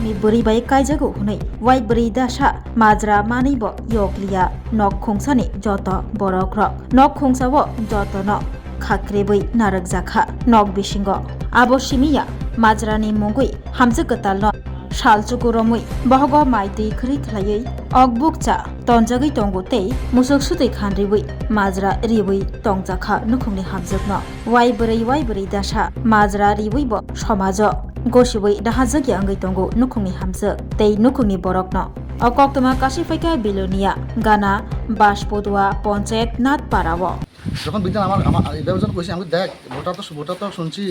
mi buri bai kaijago hunai wai buri dasha majra manibo yoglia nok khungsani joto borok rok nok khungsawo joto no khakrebui narak jakha nok bisingo abo simiya majrani mungui hamje gatal no salchukuromui bohogo maitui khri khlaiui okbukcha tonjagui tongo tei musuk sutui khanribui majra ribui tongjakha nukhungni hamjakno wai buri dasha majra ribui bo somajo gosibui dahajagi angai tongo nukhungni hamjak tei nukhungni borokno অকক্তমা কাশিফাইকা Belonia গানা বাসপদুয়া পঞ্চায়েত নাথ পাড়াও যখন বিজ্ঞান আমার এভাবে যখন কইছে আমি দেখ voter তো শুনছি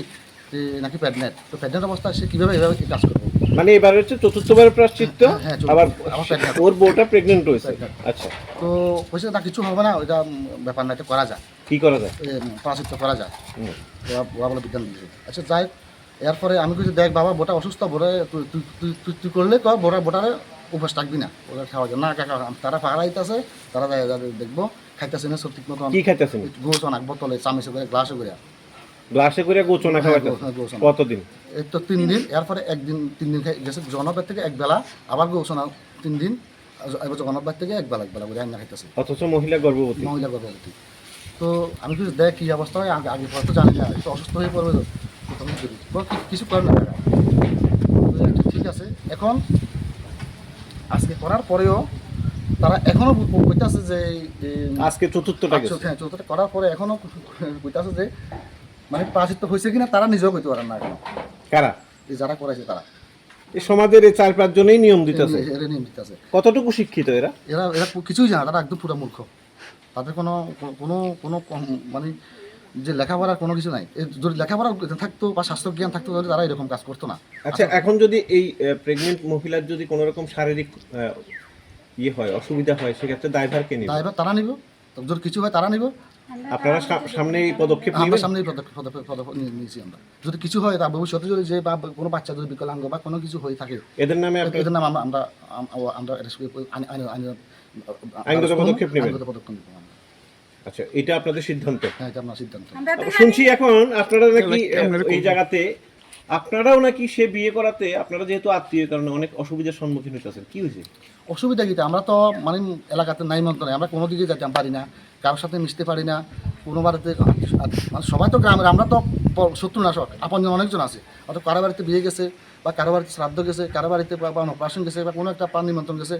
নাকি প্রেগনেন্ট তো প্রেগনেন্ট অবস্থা সে কিভাবে এভাবে কাজ করবে মানে এবার হচ্ছে চতুর্থবার প্রায়শ্চিত্ত আবার ওর বউটা প্রেগনেন্ট হয়েছে আচ্ছা তো কইছে না কিছু হবে না ওইটা ব্যাপার না এটা করা যায় কি করা যায় প্রায়শ্চিত্ত করা যায় ওরা বলে বিজ্ঞান আচ্ছা যাই এরপরে আমি কইছি দেখ বাবা বোটা অসুস্থ বোরে তুই করলে কয় বোটারে উপোস থাকবি না ওরা খাওয়া যায় না কাকা তারা পাহাড়াইতেছে তারা দেখবো খাইতেছে না সব ঠিক মতো কি খাইতেছে গোছ অনেক বোতলে চামচে করে গ্লাসে করে গোচনা খাওয়াইতে কতদিন এই তো 3 দিন এরপরে একদিন 3 দিন গেছে জনবার থেকে এক বেলা আবার গোছনা 3 দিন এবার জনবার থেকে এক বেলা করে রান্না খাইতেছে অথচ মহিলা গর্ভবতী তো আমি কিছু দেখ কি অবস্থা হয় আগে পরে তো জানি না একটু অসুস্থ হয়ে পড়বে তো কিছু করে না ঠিক আছে এখন আজকে করার পরেও তারা এখনো কইতাছে যে আজকে চতুর্থটা করার পরে এখনো কইতাছে যে মানে প্রায়শ্চিত্ত হয়েছে কিনা তারা নিজেও কইতে পারেন না এখন কারা যারা করাইছে তারা এই সমাজের এই 4-5 জনেই নিয়ম দিতেছে কতটুকু শিক্ষিত এরা কিছুই জানে তারা একদম পুরো মূর্খ তাদের কোনো মানে যে লেখাপড়ার কোনো কিছু নাই যদি লেখাপড়া থাকতো বা স্বাস্থ্য জ্ঞান থাকতো তাহলে তারা এরকম কাজ করতো না আচ্ছা এখন যদি এই প্রেগনেন্ট মহিলার যদি কোনো রকম শারীরিক ইয়ে হয় অসুবিধা হয় সেক্ষেত্রে দায়ভার কে নেবে দায়ভার তারা নিব যদি কিছু হয় তারা নিব আপনারা সামনে এই পদক্ষেপ নেবেন আমরা সামনে পদক্ষেপ নিয়েছি আমরা যদি কিছু হয় তা ভবিষ্যতে যদি যে বা কোনো বাচ্চা যদি বিকলাঙ্গ বা কোনো কিছু হয়ে থাকে এদের নামে আমরা আইনগত পদক্ষেপ নেবেন আচ্ছা এটা আপনাদের সিদ্ধান্ত হ্যাঁ এটা আপনার সিদ্ধান্ত শুনছি এখন আপনারা নাকি এই জায়গাতে আপনারাও নাকি সে বিয়ে করাতে আপনারা যেহেতু আত্মীয় কারণে অনেক অসুবিধার সম্মুখীন হইতেছেন কি হয়েছে অসুবিধা কি আমরা তো মানে এলাকাতে নাই মন্ত্র নাই আমরা কোনো দিকে যেতে পারি না কারোর সাথে মিশতে পারি না কোনো বাড়িতে মানে সবাই তো গ্রামের আমরা তো শত্রু না সব আপনজন অনেকজন আছে অর্থাৎ কারো বাড়িতে বিয়ে গেছে বা কারো বাড়িতে শ্রাদ্ধ গেছে কারো বাড়িতে বা অপারেশন গেছে বা কোনো একটা পান নিমন্ত্রণ গেছে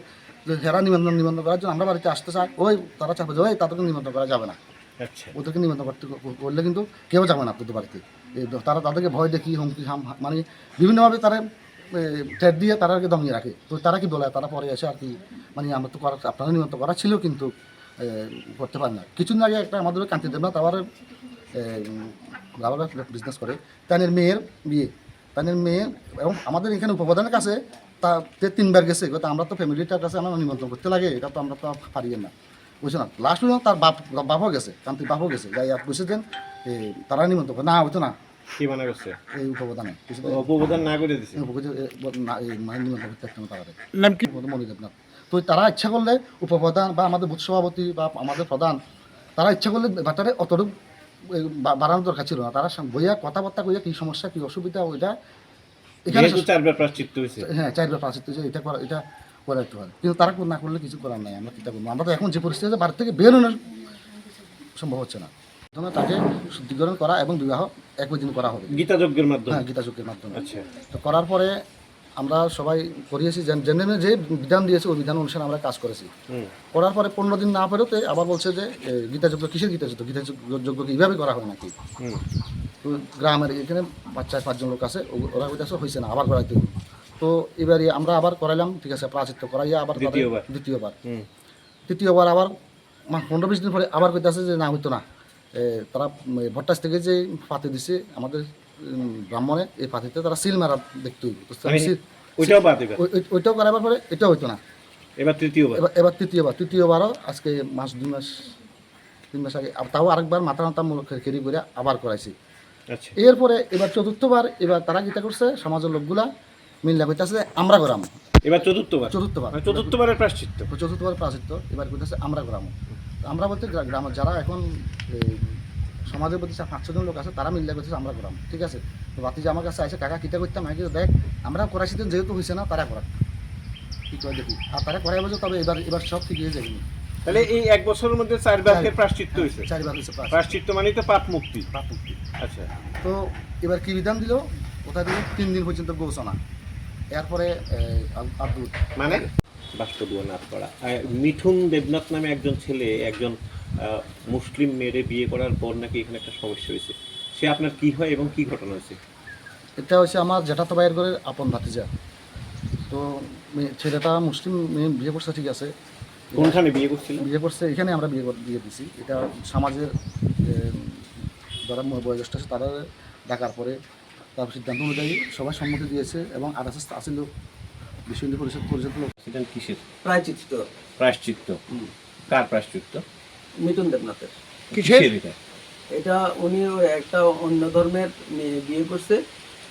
হেরা নিমন্ত্রণ করার জন্য আমরা বাড়িতে আসতে চাই ওই তারা চাপে যে ওই তাদেরকে নিমন্ত্রণ করা যাবে না ওদেরকে নিমন্ত্রণ করলে কিন্তু কেউ যাবে না তোদের বাড়িতে তারা তাদেরকে ভয় দেখি হুমকি মানে বিভিন্নভাবে তারা ঠেট দিয়ে তারাকে দমিয়ে রাখে তো তারা কি বলে তারা পরে এসে আর কি মানে আমরা তো আপনারা নিমন্ত্রণ করা ছিল কিন্তু করতে পারে না কিছুদিন আগে একটা আমাদের কান্তি দেব না তার রাবার বিজনেস করে তাদের মেয়ের বিয়ে তাদের মেয়ে এবং আমাদের এখানে উপপ্রধানের কাছে তা 3বার গেছে আমরা তো ফ্যামিলিটার কাছে আমরা নিমন্ত্রণ করতে লাগে এটা তো আমরা তো পারি না বুঝছো না লাস্ট পর্যন্ত তার বাপও গেছে কান্তির বাপও গেছে যাই আর বুঝে দেন তারা নিমন্ত্রণ করে না হইতো না কি মনে করছে এই উপপ্রধানে উপপ্রধান না করে দিছে মানে নিমন্ত্রণ করতে একটা তারা নাম কি মনিদেব না তো তারা ইচ্ছা করলে উপপ্রধান বা আমাদের বুথ সভাপতি বা আমাদের প্রধান তারা ইচ্ছা করলে ব্যাটারে অতটুকু বাড়ানোর দরকার ছিল না তারা বইয়া কথাবার্তা কইয়া কী সমস্যা কী অসুবিধা ওইটা এখানে 4বার প্রায়শ্চিত্ত হয়েছে হ্যাঁ 4বার প্রায়শ্চিত্ত হয়েছে এটা করা যেতে পারে কিন্তু তারা না করলে কিছু করার নাই আমরা চিন্তা করবো আমরা তো এখন যে পরিস্থিতি আছে বাড়ি থেকে বেরোনোর সম্ভব হচ্ছে না প্রথমে তাকে শুদ্ধিকরণ করা এবং বিবাহ একই দিন করা হবে গীতাযজ্ঞের মাধ্যমে হ্যাঁ গীতাযজ্ঞের মাধ্যমে আচ্ছা তো করার পরে আমরা সবাই করিয়েছি জেনে যে বিধান দিয়েছে ওই বিধান অনুসারে আমরা কাজ করেছি করার পরে 15 দিন না পেরোতে আবার বলছে যে গীতাযজ্ঞ কিসের গীতাযজ্ঞ এইভাবে করা হয় নাকি তো গ্রামের এখানে 4-5 জন লোক আছে ওরা ওইটা হয়েছে না আবার করাইতে তো এবারে আমরা আবার করাইলাম ঠিক আছে প্রায়শ্চিত্ত করাইয়া আবার তৃতীয়বার আবার 15-20 দিন পরে আবার কইতেছে যে না হইতো না তারা ভট্টাস থেকে যে পাতি দিছে আমাদের ব্রাহ্মণে এই পাতিতে তারা সিল মারা দেখতে ওইটাও করাবার পরে এটা হইতো না এবার তৃতীয়বারও আজকে 2 মাস 3 মাস আগে তাও আরেকবার মাথা খেরি করে আবার করাইছি এরপরে এবার চতুর্থবার এবার তারা গীতা করছে সমাজের লোকগুলা মিল্লা কইতাছে আমরা করাম এবার চতুর্থবারের প্রায়শ্চিত্ত এবার কইতাছে আমরা করাম আমরা বলতে গ্রামের যারা এখন সমাজের প্রতি 500 জন লোক আছে তারা মিল্লা কইতাছে আমরা করাম ঠিক আছে তো ভাতিজা আমার কাছে আসে, কাকা কিটা করতাম, আমি দেখ আমরা করাইছি দিন যেহেতু হয়েছে না তারা করাক কি করে দেখি, আর তারা করাই বলছে, তবে এবার সব ঠিক হয়ে যাবে। তাহলে এই 1 বছরের মধ্যে 4 বারের প্রায়শ্চিত্ত হয়েছে। 4 বার হয়েছে প্রায়শ্চিত্ত মানে তো পাপ মুক্তি। পাপ মুক্তি। আচ্ছা, তো এবার কি বিধান দিল, কোথায় দিল 3 দিন পর্যন্ত গোসনা, এরপরে আর দুধ মানে বাস্তবনাথ করা। মিঠুন দেবনাথ নামে একজন ছেলে একজন মুসলিম মেয়েরে বিয়ে করার পর নাকি এখানে একটা সমস্যা হয়েছে, সে আপনার কি হয় এবং কি ঘটনা হয়েছে? এটা হচ্ছে আমার জ্যাঠাতো ভাইয়ের ঘরের আপন ভাতিজা। তো ছেলেটা মুসলিম মেয়ে বিয়ে করছে, ঠিক আছে, কোনখানে বিয়ে করছিলেন? বিয়ে করছে এখানে, আমরা বিয়ে দিছি। এটা সমাজের যারা বয়োজ্যেষ্ঠ আছে তারা ডাকার পরে তার সিদ্ধান্ত অনুযায়ী সবাই সম্মতি দিয়েছে এবং RSS আসিল বিশ্ব হিন্দু পরিষদ লোক। সেটা কিসের প্রায়চিত্ত? প্রায়শ্চিত্ত? কার প্রায়শ্চিত্ত? মিঠুন দেবনাথের। কিসের এটা? এটা উনি একটা অন্য ধর্মের মেয়ে বিয়ে করছে।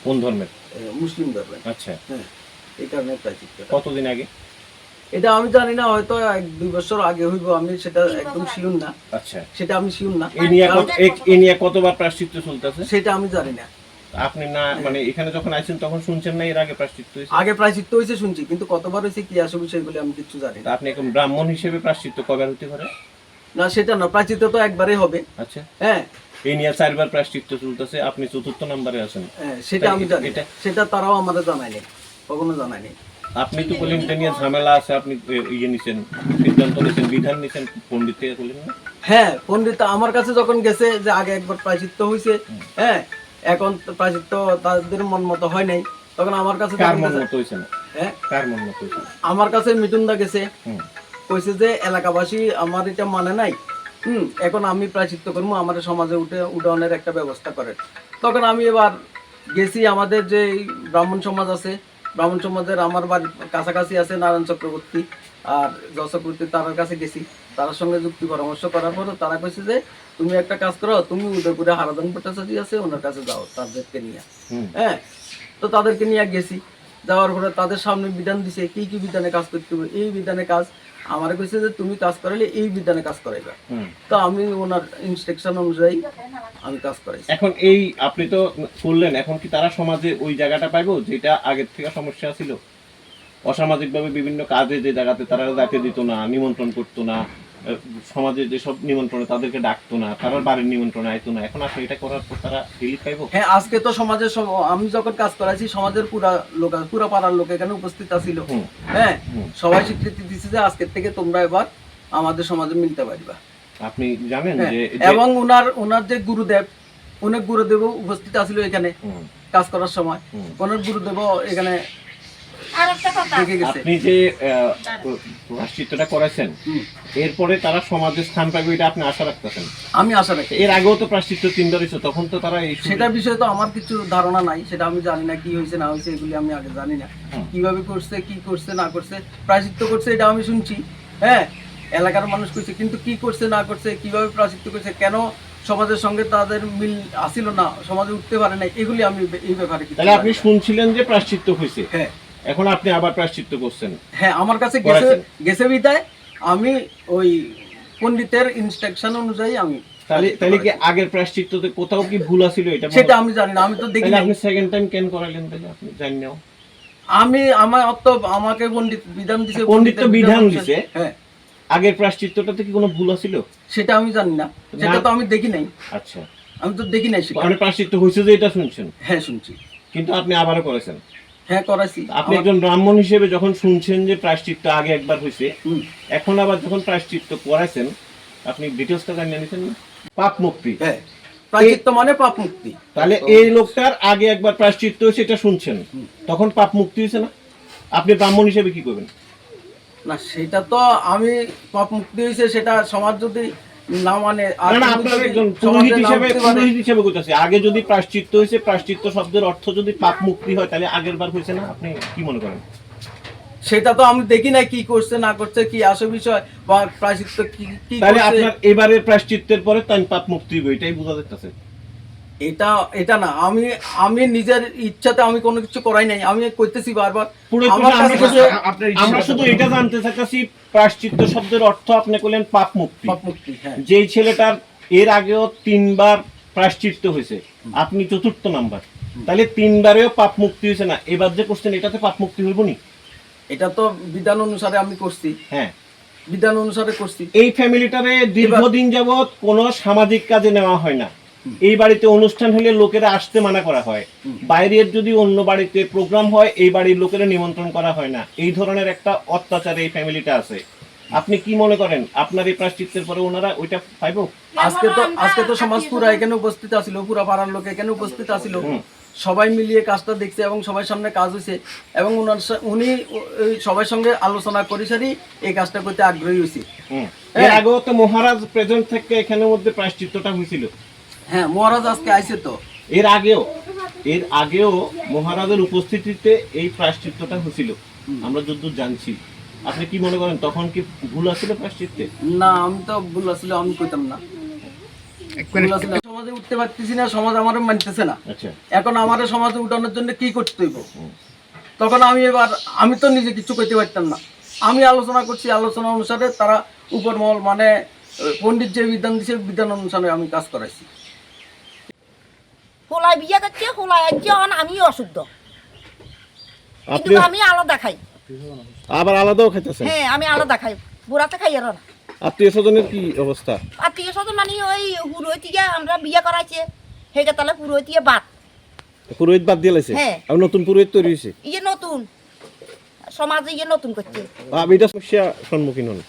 কোন ধর্মের? মুসলিম ধর্মের। আচ্ছা, হ্যাঁ, এই কারণে প্রায়চিত্ত। কতদিন আগে? এটা আমি জানি না, হয়তো 1-2 বছর আগে হইব, আমি সেটা একদম শিওর না। আচ্ছা, সেটা আমি শিওর না, এই নিয়ে কতবার প্রায়শ্চিত্ত চলতেছে সেটা আমি জানি না। আপনি না মানে এখানে যখন আইছেন তখন শুনছেন না এর আগে প্রায়শ্চিত্ত হয়েছে? আগে প্রায়চিত্ত হয়েছে শুনছি, কিন্তু কতবার হয়েছে কি আসবে সেগুলো আমি কিছু জানি না। আপনি এখন ব্রাহ্মণ হিসেবে প্রায়শ্চিত্ত কবে হতে পারে? না, সেটা না, প্রায়চিত্ত তো একবারই হবে। আচ্ছা, হ্যাঁ, এই নিয়ে 4 বার প্রায়শ্চিত্ত চলতেছে, আপনি 4র্থ নম্বরে আছেন। হ্যাঁ, সেটা আমি জানি। এটা- সেটা তারাও আমাদের জানায়নি, কখনো জানায়নি। আপনি তো বললেন এটা নিয়ে ঝামেলা আছে, আপনি ইয়ে নিছেন, সিদ্ধান্ত নিছেন, বিধান নিছেন, পণ্ডিত থেকে বললেন না? হ্যাঁ, পণ্ডিত আমার কাছে যখন গেছে যে আগে একবার প্রায়চিত্ত হয়েছে, হ্যাঁ, এখন তো প্রায়চিত্ত তাদের মন মতো হয় নাই, তখন আমার কাছে কার যখন মন গেছে- মতো হয়েছে না? হ্যাঁ, কার মন মতো হয়েছে? আমার কাছে মিঠুনদা গেছে, হুম, কইছে যে এলাকাবাসী আমার এটা মানে নাই, এখন আমি প্রায়চিত্ত করবো, আমার সমাজে উঠানের একটা ব্যবস্থা করেন। তখন আমি এবার গেছি, আমাদের যে ব্রাহ্মণ সমাজ আছে, ব্রাহ্মণ সমাজের আমার বাড়ির কাছাকাছি আছে নারায়ণ চক্রবর্তী আর জয় চক্রবর্তী, তার কাছে গেছি, তার সঙ্গে যুক্তি পরামর্শ করার পরে তারা কইছে যে তুমি একটা কাজ করো, তুমি উদয়পুরে হারাধন ভট্টাচার্য আছে ওনার কাছে যাও, তাদেরকে নিয়ে। হুম। হ্যাঁ, তো তাদেরকে নিয়ে গেছি, যাওয়ার পরে তাদের সামনে বিধান দিছে কি কি বিধানে কাজ করতে হবে। এই বিধানে কাজ আমার কইছে যে তুমি কাজ করাইলে এই বিধানে কাজ করাইবা। হুম। তো আমি ওনার ইনস্ট্রাকশন অনুযায়ী আমি কাজ করাইছি। এখন এই আপনি তো করলেন, এখন কি তারা সমাজে ওই জায়গাটা পাইবো যেটা আগের থেকে সমস্যা ছিল? অসামাজিক ভাবে বিভিন্ন কাজে যে জায়গাতে তারা যাইতে দিত না, নিমন্ত্রণ করতো না, সমাজে যেসব নিমন্ত্রণে তাদেরকে ডাকতো না, তারা বাড়ির নিমন্ত্রণে আইতো না, এখন আসলে এটা করার পর তারা রিলিফ পাইবো? হ্যাঁ, আজকে তো সমাজের আমি যখন কাজ করাইছি সমাজের পুরা পাড়ার লোক এখানে উপস্থিত আছিল। হুম। হ্যাঁ, হুম। সবাই স্বীকৃতি দিচ্ছে যে আজকের থেকে তোমরা এবার আমাদের সমাজে মিলতে পারবা। আপনি জানেন হ্যাঁ, যে এবং ওনার যে গুরুদেব, অনেক গুরুদেব উপস্থিত আছিল এখানে হুম, কাজ করার সময়। হুম। অনেক গুরুদেব এখানে দেখে গেছে। আপনি যে প্রায়শ্চিত্তটা করেছেন হুম। এরপরে তারা সমাজে স্থান পাবে এটা আপনি আশা রাখতেছেন? আমি আশা রাখি। এর আগেও তো প্রায়শ্চিত্ত 3 বার হয়েছে, তখন তো তারা এই সেটার বিষয়ে তো আমার কিছু ধারণা নাই, সেটা আমি জানি না কি হয়েছে না হয়েছে, এগুলি আমি আগে জানি না। হুম। কিভাবে করছে, কি করছে না করছে, প্রায়শ্চিত্ত করছে এটা আমি শুনছি। হ্যাঁ, এলাকার মানুষ করছে, কিন্তু কি করছে না করছে, কিভাবে প্রায়শ্চিত্ত করছে, কেন সমাজের সঙ্গে তাদের মিল আসিল না, সমাজে উঠতে পারে না, এগুলি আমি এই ব্যাপারে কিছু তাহলে আপনি জানি না। শুনছিলেন যে প্রায়শ্চিত্ত হয়েছে, হ্যাঁ, এখন আপনি আবার প্রায়শ্চিত্ত করছেন? হ্যাঁ, আমার কাছে করাইছেন। গেছে বিদায় আমি ওই পণ্ডিতের ইনস্ট্রাকশন অনুযায়ী আমি তাহলে কি আগের প্রায়শ্চিত্ততে কোথাও কি ভুল আছিল এটা? সেটা আমি জানি না, আমি তো দেখি তাহলে নাই। আপনি সেকেন্ড টাইম কেন করাইলেন তাহলে? আপনি জানেন না? আমাকে পণ্ডিত বিধান দিছে, পণ্ডিত তো পণ্ডিতের বিধান অনুসারে- দিছে। হ্যাঁ, আগের প্রায়শ্চিত্তটাতে কি কোনো ভুল আছিল? সেটা আমি জানি না, সেটা তো আমি দেখি নাই, আচ্ছা, আমি তো দেখি নাই সেটা। মানে প্রায়শ্চিত্ত হয়েছে যে এটা শুনছেন, হ্যাঁ, শুনছি। কিন্তু আপনি আবারও করেছেন? হ্যাঁ, করাইছি। আপনি একজন ব্রাহ্মণ হিসেবে যখন শুনছেন যে প্রায়শ্চিত্ত আগে একবার হয়েছে, হুম। এখন আবার যখন প্রায়শ্চিত্ত করাইছেন, আপনি ডিটেলসটা জানিয়ে নিছেন না? পাপ মুক্তি। হ্যাঁ, প্রায়শ্চিত্ত মানে পাপ মুক্তি। তাহলে এই লোকটার আগে একবার প্রায়শ্চিত্ত হয়েছে এটা শুনছেন, তখন পাপ মুক্তি হয়েছে না? আপনি ব্রাহ্মণ হিসেবে কি করবেন? না, সেটা তো আমি পাপ মুক্তি হয়েছে সেটা সমাজ যদি না মানে, আর না, না, কেউ আপনার যদি একজন সমাজে পুরোহিত না হিসেবে উঠতে পারে, কইতাছে, আগে যদি প্রায়শ্চিত্ত হয়েছে, প্রায়শ্চিত্ত শব্দের অর্থ যদি পাপ মুক্তি হয়, তাহলে আগের বার হয়েছে না? আপনি কি মনে করেন? সেটা তো আমি দেখি না কি করছে না করছে, কি আসল বিষয় বা প্রায়শ্চিত্ত কি কি তাহলে করছে। আপনার এবারের প্রায়শ্চিত্তের পরে তাই পাপ মুক্তি হবে, এটাই বোঝা যাচ্ছে। এটা না, আমি নিজের ইচ্ছাতে আমি কোনো কিছু করাই নাই, আমি কইতেছি বারবার। পুরো আমার কাছে কিছু- আমরা শুধু এটা জানতে চাচ্ছি, প্রায়শ্চিত্ত শব্দের অর্থ আপনি বললেন পাপ মুক্তি। পাপ মুক্তি, হ্যাঁ। যেই ছেলেটার এর আগেও 3 বার প্রায়শ্চিত্ত হয়েছে, আপনি 4র্থ নাম্বার, তাহলে 3 বারেও পাপ মুক্তি হয়েছে না, এবার যে করছেন এটাতে পাপ মুক্তি হইব নি? এটা তো বিধান অনুসারে আমি করছি, হ্যাঁ, বিধান অনুসারে করছি। এই ফ্যামিলিটারে দীর্ঘদিন যাবত কোনো সামাজিক কাজে নেওয়া হয় না। এই বাড়িতে অনুষ্ঠান হলে লোকেরা আসতে মানা করা হয়, বাইরের যদি অন্য বাড়িতে প্রোগ্রাম হয় এই বাড়ির লোকেরা নিমন্ত্রণ করা হয় না। এই ধরনের একটা অত্যাচার এই ফ্যামিলিটা আছে। আপনি কি মনে করেন আপনার এই প্রায়শ্চিত্তের পরে ওনারা ওইটা পাইব? আজকে তো সমাজ পুরা এখানে উপস্থিত আছিল, পুরা পাড়ার লোক এখানে উপস্থিত আছিল, সবাই মিলিয়ে কাজটা দেখছে এবং সবার সামনে কাজ হয়েছে এবং উনি সবার সঙ্গে আলোচনা করে সারি এই কাজটা করতে আগ্রহী হয়েছে। এর আগেও তো মহারাজ প্রেজেন্ট থেকে এখানের মধ্যে প্রায়শ্চিত্তটা হয়েছিল। হ্যাঁ, মহারাজ আজকে আইছে তো। এর আগেও মহারাজের উপস্থিতিতে এই প্রায়শ্চিত্তটা হয়েছিল, আমরা যতদূর জানছি। আপনি কি মনে করেন তখন কি ভুল আছিল প্রায়শ্চিত্তে? না, আমি তো ভুল আসলে আমি কইতাম না। সমাজে উঠতে পারতেছি না, সমাজ আমার মানতেছে না। আচ্ছা, এখন আমার সমাজে উঠানোর জন্য কি করতে হইব? তখন আমি তো নিজে কিছু করতে পারতাম না। আমি আলোচনা করছি, আলোচনা অনুসারে তারা উপর মহল মানে পণ্ডিত যে বিধান দিছে বিধান অনুসারে আমি কাজ করাইছি। হোলাই বিয়ে করছে, হোলাই একজন, আমি অশুদ্ধ, কিন্তু আমি আলাদা খাই। আবার আলাদাও খাইতেছেন? হ্যাঁ, আমি আলাদা খাই, বুড়াতে খাই আর না। আত্মীয় স্বজনের কি অবস্থা? আত্মীয় স্বজন মানে ওই পুরোহিতিকে আমরা বিয়ে করাইছে, সেটা তাহলে পুরোহিতিকে বাদ, পুরোহিত বাদ দিয়ে লাইছে, হ্যাঁ। আর নতুন পুরোহিত তৈরি হয়েছে। ইয়ে নতুন সমাজে ইয়ে নতুন করছে। আপনি এটা সমস্যা সম্মুখীন হন?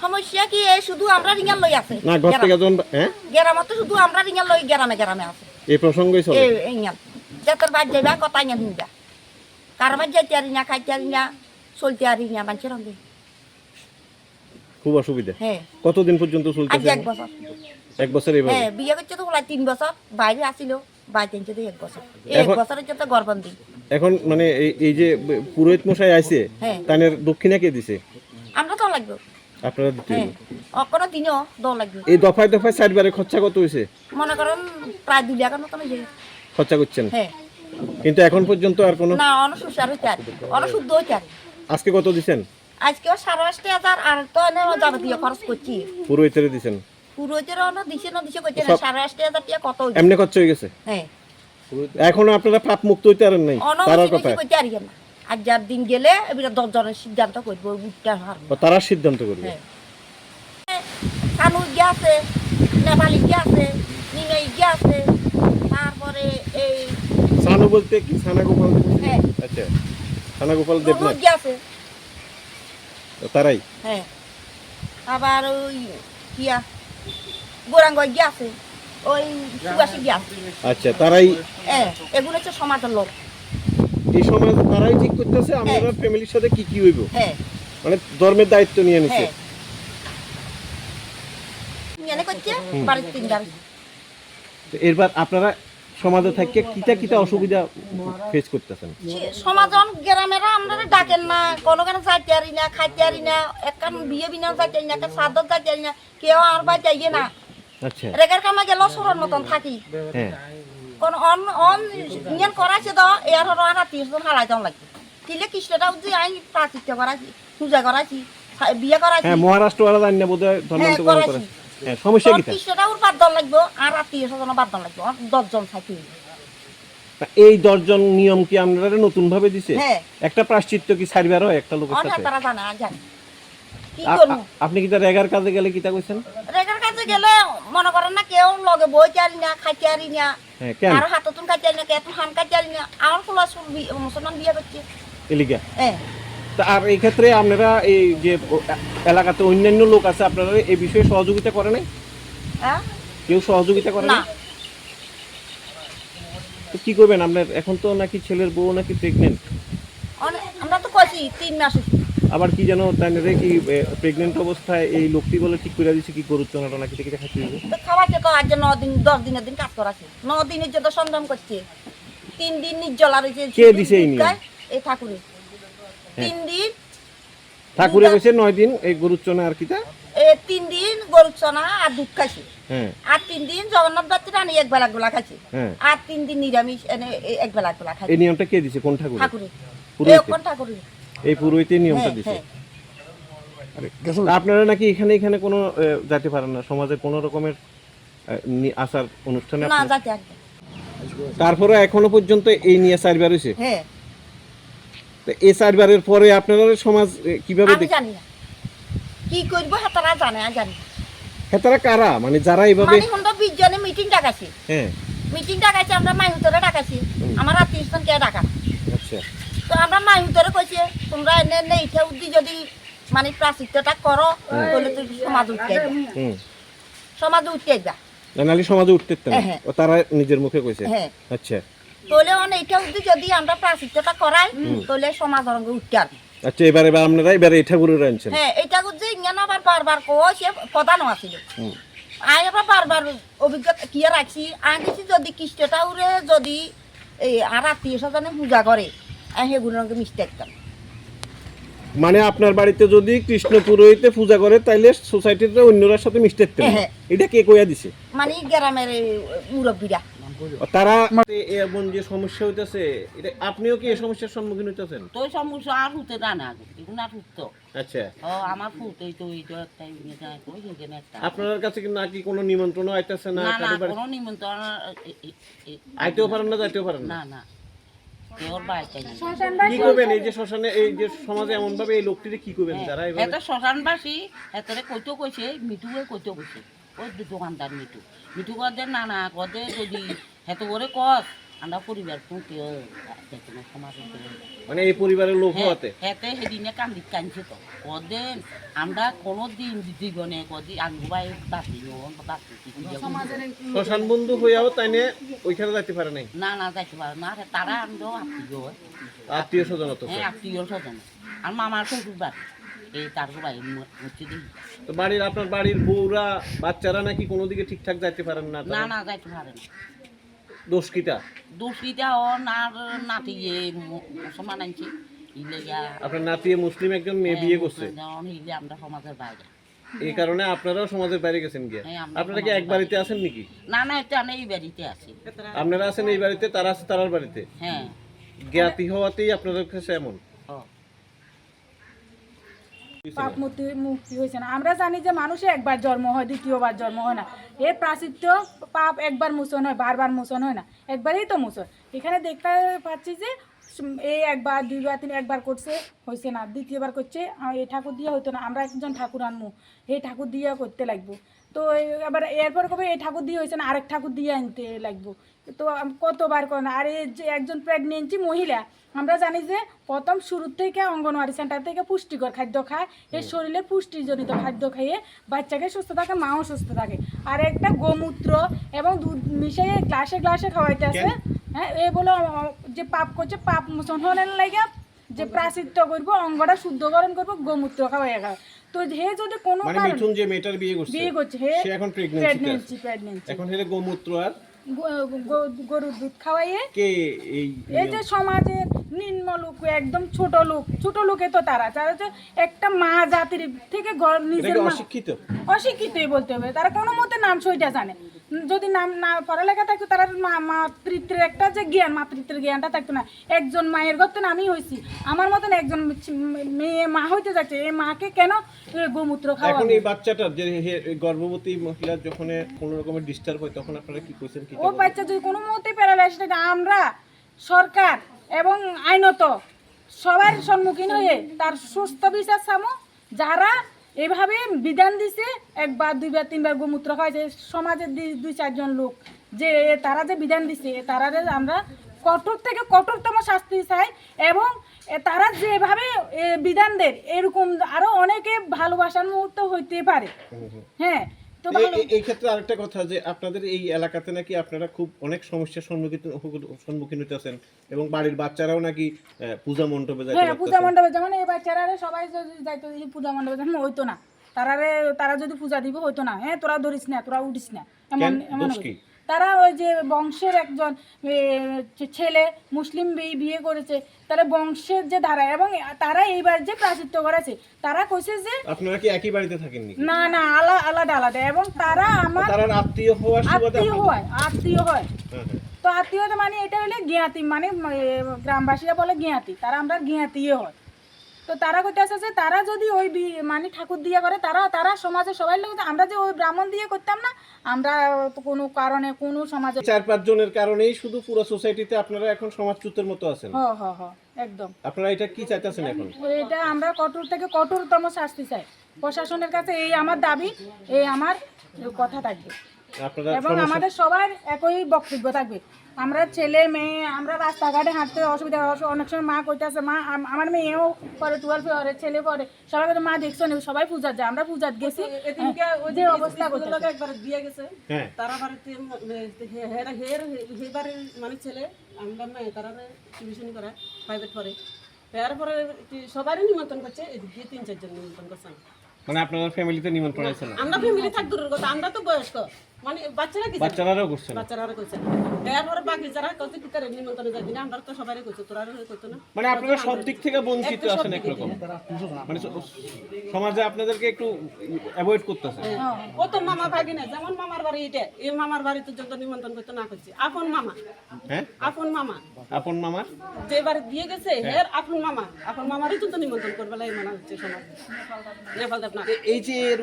সমস্যা কি এই শুধু আমরা রিঙ্গাল লই আছে না, ঘর থেকে যখন গ্রামে তো শুধু আমরা রিঙ্গাল লই, গ্রামে গ্রামে আছে এই প্রসঙ্গই চলে। এই ইঙ্গাল যাতে বাদ যাইবা কথা ইঙ্গাল হিন্দা কার বাদ যাইতে আরি না, খাইতে আরি না, চলতে আরি না, মানুষের সঙ্গে খুব অসুবিধা। হ্যাঁ, কতদিন পর্যন্ত আজ চলতেছে? 1 বছর। 1 বছর এইভাবে? হ্যাঁ, বিয়ে করছে তো প্রায় 3 বছর, বাইরে আসিল, বাইরে থেকে 1 বছর, 1 এখন- বছরের জন্য গর্বান্দি। এখন মানে এই যে পুরোহিত মশাই আইছে, হ্যাঁ। তানের দক্ষিণা কে দিছে? আমরা তো লাগবে, আপনারা দিতে হ্যাঁ, হইব। কোনো দিনও দল লাগবে। এই দফায় দফায় 4 বারে খরচা কত হয়েছে? মনে করেন প্রায় 2 লাখের মতন হয়েছে। খরচা করছেন, হ্যাঁ, কিন্তু এখন পর্যন্ত আর কোনো? না, অনসুসার হইতে আরি, অনশুদ্ধ হইতে আরি। আজকে কত দিছেন? আজকেও 8,500 আর তো এনে যাবতীয় খরচ করছি। পুরোহিতের দিছেন? পুরোহিতের দিছে না দিছে করছে না, সব- 8,500 টাকা কত হইছে? এমনি খরচ হয়ে গেছে? হ্যাঁ, এখনো আপনারা পাপ মুক্ত হইতে পারেন নাই তারার বেশি কথা? বেশি করতে আরি না। আর যার দিন গেলে এবারে 10 জনের সিদ্ধান্ত করবো, বুটটা হারবো। তারা সিদ্ধান্ত করবে। হ্যাঁ, কানুর গিয়ে আছে, নেপালি গিয়ে আছে, নিমাই গিয়ে আছে, তারপরে এই সানু বলতে কি? সানা গোপাল? হ্যাঁ। আচ্ছা, সানা গোপাল দেবনাথ গিয়ে আছে। তারাই? হ্যাঁ, আবার ওই কিয়া গোরাঙ্গ গিয়ে আছে, ওই সুবাসী গিয়ে আছে। আচ্ছা, তারাই হ্যাঁ, এগুলো হচ্ছে সমাজের লোক। এই সমাজ তারাই ঠিক করতেছে আমরা ফ্যামিলির সাথে কি কি হইব, হ্যাঁ, মানে ধর্মের দায়িত্ব নিয়ে নিছে। হ্যাঁ, এনে করছে বাড়ির 3 গাড়ি। তো এরপর আপনারা সমাজে থেকে কিতা কিতা অসুবিধা ফেস করতেছেন? সমাজন গ্রামেরা আমরা ডাকেন না, কোনো কেন যাইতে পারি না, খাইতে পারি না, একখান বিয়ে বিনা যাইতে পারি না, একটা সাদত যাইতে পারি না, কেউ আর বা যাইয়ে না। আচ্ছা, রেগের কামে গেল সরার মতন থাকি। হ্যাঁ। কোন ইঞ্জান করাইছে তো এর হলো আর 30 জন হারাই দেওয়া লাগবে। তিলে কৃষ্ণটা যে আমি প্রাচিত্য করাইছি, পূজা করাইছি, বিয়ে করাইছি। হ্যাঁ, মহারাষ্ট্র ওরা জানি না বোধহয় ধর্মান্ত হ্যাঁ, গ্রহণ করে। করাইছি। হ্যাঁ, সমস্যা কি? কৃষ্ণটা ওর বাদ দেওয়া লাগবে আর 30 জন বাদ দেওয়া লাগবে, 10 জন থাকি। এই 10 জন নিয়ম কি আপনারা নতুন ভাবে দিছে? হ্যাঁ। একটা প্রায়শ্চিত্ত কি ছাড়বার হয় একটা লোকের অনেক সাথে? তারা জানে, আর জানে কি করবো। আপনি কি তার রেগার কাজে গেলে কিতা কইছেন? রেখার কাছে গেলে মনে করেন না কেউ লগে বইতে আরি না, খাইতে আরি না, হ্যাঁ, কেন? আর হাততুন খাইতে আরি না, কেউ হান খাইতে আরি না। আমার খোলা মুসলমান বিয়ে করছে। এলিগা। হ্যাঁ, তা আর এই ক্ষেত্রে আপনারা এই যে এলাকাতে অন্যান্য লোক আছে আপনারা এই বিষয়ে সহযোগিতা করে নাই? হ্যাঁ, কেউ সহযোগিতা করে না। না? তো কি করবেন আপনার? এখন তো নাকি ছেলের বউ নাকি প্রেগনেন্ট? আমরা তো কইছি 3 মাস হইছে। আবার কি জানো তাই কি প্রেগনেন্ট অবস্থায় এই লোকটি বলে ঠিক করে দিছে কি গরুর চনাটা নাকি থেকে খাইতে হবে? তো খাওয়াইছে তো আজ 9 দিন 10 দিনের দিন কাজ করাছে, 9 দিনের যত সংগ্রাম করছে। 3 দিন নির্জলা রয়েছে। কে দিছে এই নিয়ম? এই ঠাকুরে 3 দিন ঠাকুরে কইছে 9 দিন এই গরুর চনা আর কিতা? 3 দিন গরুর চনা আর দুধ খাইছে। হ্যাঁ, আর 3 দিন জগন্নাথ বাতিরা আনি এক বেলা গোলা খাইছে। হ্যাঁ। আর 3 দিন নিরামিষ এনে এক বেলা গোলা খাইছে। এই নিয়মটা কে দিছে? কোন ঠাকুর? ঠাকুরে পুরোহিতে? কোন ঠাকুরে? এই পুরোহিতে নিয়মটা হ্যাঁ, দিছে। হ্যাঁ। আপনারা নাকি এখানে কোনো যেতে পারেন না? সমাজে কোনো রকমের আচার অনুষ্ঠানে না আপনারা- যাইতে একদম তারপরে এখনো পর্যন্ত এই নিয়ে 4 বার হয়েছে। হ্যাঁ তো এই 4 বারের পরে আপনারা সমাজ কিভাবে আমি জানি না কি করবো তারা জানে আমি জানি না। হেতারা কারা, মানে যারা এইভাবে মানে 20 জনে মিটিং ডাকাছি, হ্যাঁ মিটিং ডাকাইছি আমরা মাইহুতরে ডাকাছি, আমার আত্মীয় স্থান কে ডাকা। আচ্ছা তো আমরা মাইহুতরে কইছি তোমরা এনে নেইটা উদ্দি যদি মানে প্রাচিত্যটা করো তাহলে তো সমাজ উঠতে হুম সমাজ উঠতে যা নালি সমাজে উঠতে না, হ্যাঁ। ও তারা নিজের মুখে কইছে। হ্যাঁ আচ্ছা তাহলে অনেকটা উদ্দি যদি আমরা প্রাচিত্যটা করাই তাহলে সমাজ অঙ্গ উঠতে আসবে। আচ্ছা এবারে আপনারা এবারে এই ঠাকুরের আনছেন। হ্যাঁ এটা যে ইঙ্গান আবার বারবার কইছে প্রধানও আছিল হুম। আমি আবার বারবার অভিজ্ঞতা কি রাখছি আমি কিছু যদি কৃষ্ণটা উড়ে যদি এই আর আত্মীয় স্বজনে পূজা করে আমি সেগুলোকে মিস্টেক করতাম। মানে আপনার বাড়িতে যদি কৃষ্ণ পুরোহিতে পূজা করে তাইলে সোসাইটিতে অন্যরার সাথে মিশতে পারতেন না। হ্যাঁ। এটা কে কইয়া দিছে? মানে গ্রামের এই মুরব্বীরা তারা এমন যে সমস্যা হইতেছে, এটা আপনিও কি এই সমস্যার সম্মুখীন হইতেছেন? তো সমস্যা আর হতে না না এগুলো আর হতো আচ্ছা ও আমার ফুটে তো এই তো একটা ইয়ে যায় তো এখানে একটা আপনার কাছে কি নাকি কোনো নিমন্ত্রণ আইতেছে না? না না কারো বাড়ি কোনো নিমন্ত্রণ আইতেও পারেন না, যাইতেও পারেন না? না না কেউর বাড়িতে নেই। কি করবেন এই যে শ্মশানে, এই যে সমাজে এমন ভাবে এই লোকটিরে কি করবেন যারা এত এইভাবে? শ্মশানবাসী এতরে কইতো কইছে মিঠুকে কইতো কইছে ওই দোকানদার মিঠু কদের না না কদে যদি এত করে কস আমরা পরিবার কেউ সমাজে মানে এই পরিবারের লোক হতে হেতে সেদিনে কানছে তো কদেন আমরা কোনো দিন জীবনে কদি আঙ্গুবাই বাঁচি শ্মশান বন্ধু হইয়াও তাই নিয়ে ওইখানে যাইতে পারে নাই, না না যাইতে পারে না তারা আমরা আত্মীয় আত্মীয় স্বজন তো। হ্যাঁ আত্মীয় স্বজন আর মামার শ্বশুর বাড়ি এই তার ভাই হচ্ছে দিই তো বাড়ির আপনার বাড়ির বউরা বাচ্চারা নাকি কোনো দিকে ঠিকঠাক যাইতে পারেন না, না না যাইতে পারে না দোষ কিটা? দোষীটা ও নার নাতি মুসলমান আনছে ইলেগা আপনার নাতিয়ে মুসলিম একজন মেয়ে বিয়ে করছে, ইলে আমরা সমাজের বাইরে এই কারণে আপনারাও সমাজের বাইরে গেছেন গিয়া। হ্যাঁ, আমরা আপনারা কি এক বাড়িতে আছেন নাকি? না না এটা আমি এই বাড়িতে আছি আপনারা আছেন এই বাড়িতে, তারা আছে তারার বাড়িতে, হ্যাঁ জ্ঞাতি হওয়াতেই আপনাদের কাছে এমন। ও পাপ মুক্তি হয়েছে না। আমরা জানি যে মানুষে একবার জন্ম হয়, দ্বিতীয়বার জন্ম হয় না। এই প্রাচিত্য পাপ একবার মোচন হয়, বারবার মোচন হয় না, একবারই তো মোচন। এখানে দেখতে পাচ্ছি যে এই একবার দুইবার তিন একবার করছে হয়েছে না, দ্বিতীয়বার করছে এই ঠাকুর দিয়ে হইতো না, আমরা একজন ঠাকুর আনবো, এই ঠাকুর দিয়ে করতে লাগবো। তো এবার এরপর কবে এই ঠাকুর দিয়ে হয়েছে না, আরেক ঠাকুর দিয়ে আনতে লাগবো। তো কতবার করে না। আর এই যে একজন প্রেগনেন্সি মহিলা, আমরা জানি যে প্রথম শুরুর থেকে অঙ্গনওয়াড়ি সেন্টার থেকে পুষ্টিকর খাদ্য খায়, এর শরীরে পুষ্টিজনিত খাদ্য খাইয়ে বাচ্চাকে সুস্থ থাকে, মাও সুস্থ থাকে। আর একটা গোমূত্র এবং দুধ মিশিয়ে গ্লাসে গ্লাসে খাওয়াইতে আছে। হ্যাঁ এই বলে যে পাপ করছে, পাপ মোচন হলে লাগে যে প্রাচিত্য করবো, অঙ্গটা শুদ্ধকরণ করবো, গোমূত্র খাওয়াই খাওয়া। তো হে যদি কোনো মানে মিঠুন যে মেয়েটার বিয়ে করছে হে সে এখন প্রেগনেন্সি এখন হেরে গোমূত্র আর গরুর দুধ খাওয়াইয়ে কে এই যে সমাজের নিম্ন লোক, একদম ছোট লোকে তো তারা যে একটা মা জাতির থেকে নিজের অশিক্ষিত, অশিক্ষিতই বলতে হবে। তারা কোনো মতে নাম সইটা জানে, যদি নাম না পড়ালেখা থাকতো তারা মাতৃত্বের একটা যে জ্ঞান, মাতৃত্বের জ্ঞানটা থাকতো না। একজন মায়ের গর্তে আমি হয়েছি, আমার মতন একজন মেয়ে মা হইতে যাচ্ছে, এই মাকে কেন গোমূত্র খাওয়া? এখন এই বাচ্চাটার যে গর্ভবতী মহিলা যখন কোনো রকমের ডিস্টার্ব হয় তখন আপনারা কি কইছেন? কি ও বাচ্চা যদি কোনো মতে প্যারালাইসিস থাকে, আমরা সরকার এবং আইনত সবার সম্মুখীন হয়ে তার সুস্থ বিচার চামো। যারা এভাবে বিধান দিছে, একবার দুইবার তিনবার গোমূত্র খাওয়াইছে সমাজের 2-4 জন লোক, যে তারা যে বিধান দিছে তারা আমরা কঠোর থেকে কঠোরতম শাস্তি চাই। এবং তারা যেভাবে বিধান দেয় এরকম আরো অনেকে ভালোবাসার মুহূর্ত হইতে পারে। হ্যাঁ তো এই ক্ষেত্রে আরেকটা কথা, যে আপনাদের এই এলাকাতে নাকি আপনারা খুব অনেক সমস্যার সম্মুখীন হইতেছেন এবং বাড়ির বাচ্চারাও নাকি পূজা মণ্ডপে যায়। হ্যাঁ পূজা মণ্ডপে যেমন এই বাচ্চারা সবাই যদি যাইতো পূজা মণ্ডপে, যেমন হইতো না, তারা যদি পূজা দিব হইতো না। হ্যাঁ তোরা ধরিস না, তোরা উঠিস না, এমন এমন। তারা ওই যে বংশের একজন ছেলে মুসলিম বিয়ে করেছে, তারা বংশের যে ধারা, এবং তারা এইবার যে প্রাচিত্য করেছে, তারা কইছে যে আপনারা কি একই বাড়িতে থাকেন নাকি? না না আলাদা আলাদা। এবং তারা আমার আত্মীয় হয়। তো আত্মীয়তা মানে এটা হলে জ্ঞাতি, মানে গ্রামবাসীরা বলে জ্ঞাতি, তারা আমরা জ্ঞাতি হয়। তো তারা কইতেছে যে তারা যদি ওই মানে ঠাকুর দিয়ে করে তারা সমাজে সবাই লোক, আমরা যে ওই ব্রাহ্মণ দিয়ে করতাম না, আমরা তো কোনো কারণে কোনো সমাজে 4-5 জনের কারণেই শুধু পুরো সোসাইটিতে আপনারা এখন সমাজচ্যুতের মতো আছেন। হ একদম। আপনারা এটা কি চাইতেছেন এখন? এটা আমরা কঠোর থেকে কঠোরতম শাস্তি চাই প্রশাসনের কাছে, এই আমার দাবি, এই আমার কথা থাকবে আপনারা এবং আমাদের সবার একই বক্তব্য থাকবে। আমরা ছেলে মেয়ে আমরা রাস্তাঘাটে হাঁটতে অসুবিধা অনেক সময় মা কইতেছে, মা আমার মেয়েও পরে 12 পরে ছেলে পরে সবাই কিন্তু মা দেখছো না সবাই পূজার যায়, আমরা পূজার গেছি যে অবস্থা করতে একবার দিয়ে গেছে হ্যাঁ তারা বাড়িতে বাড়ির মানে ছেলে আমরা মেয়ে তারা টিউশন করায় প্রাইভেট পড়ে, তারপরে সবারই নিমন্ত্রণ করছে, এদিক দিয়ে 3-4 জন নিমন্ত্রণ করছে। মানে আপনাদের ফ্যামিলিতে নিমন্ত্রণ আছে না? আমরা ফ্যামিলি থাক দূরের কথা, আমরা তো বয়স্ক মানে বাচ্চারা কি বাচ্চারাও করছেন? বাচ্চারা করছে, তারপরে বাকি যারা কত কি করে নিমন্ত্রণে যাই না, আমরা তো সবাই করছে, তোরা করতো না। মানে আপনারা সব দিক থেকে বঞ্চিত আছেন একরকম, মানে সমাজে আপনাদেরকে একটু অ্যাভয়েড করতেছে। ও তো মামা ভাগি না, যেমন মামার বাড়ি এটা, এই মামার বাড়িতে যত নিমন্ত্রণ করতে না করছে, আপন মামা, হ্যাঁ আপন মামা, আপন মামার যে বাড়ি দিয়ে গেছে হের আপন মামারই তো নিমন্ত্রণ করবে এই মানা হচ্ছে সমাজ। এই যে এর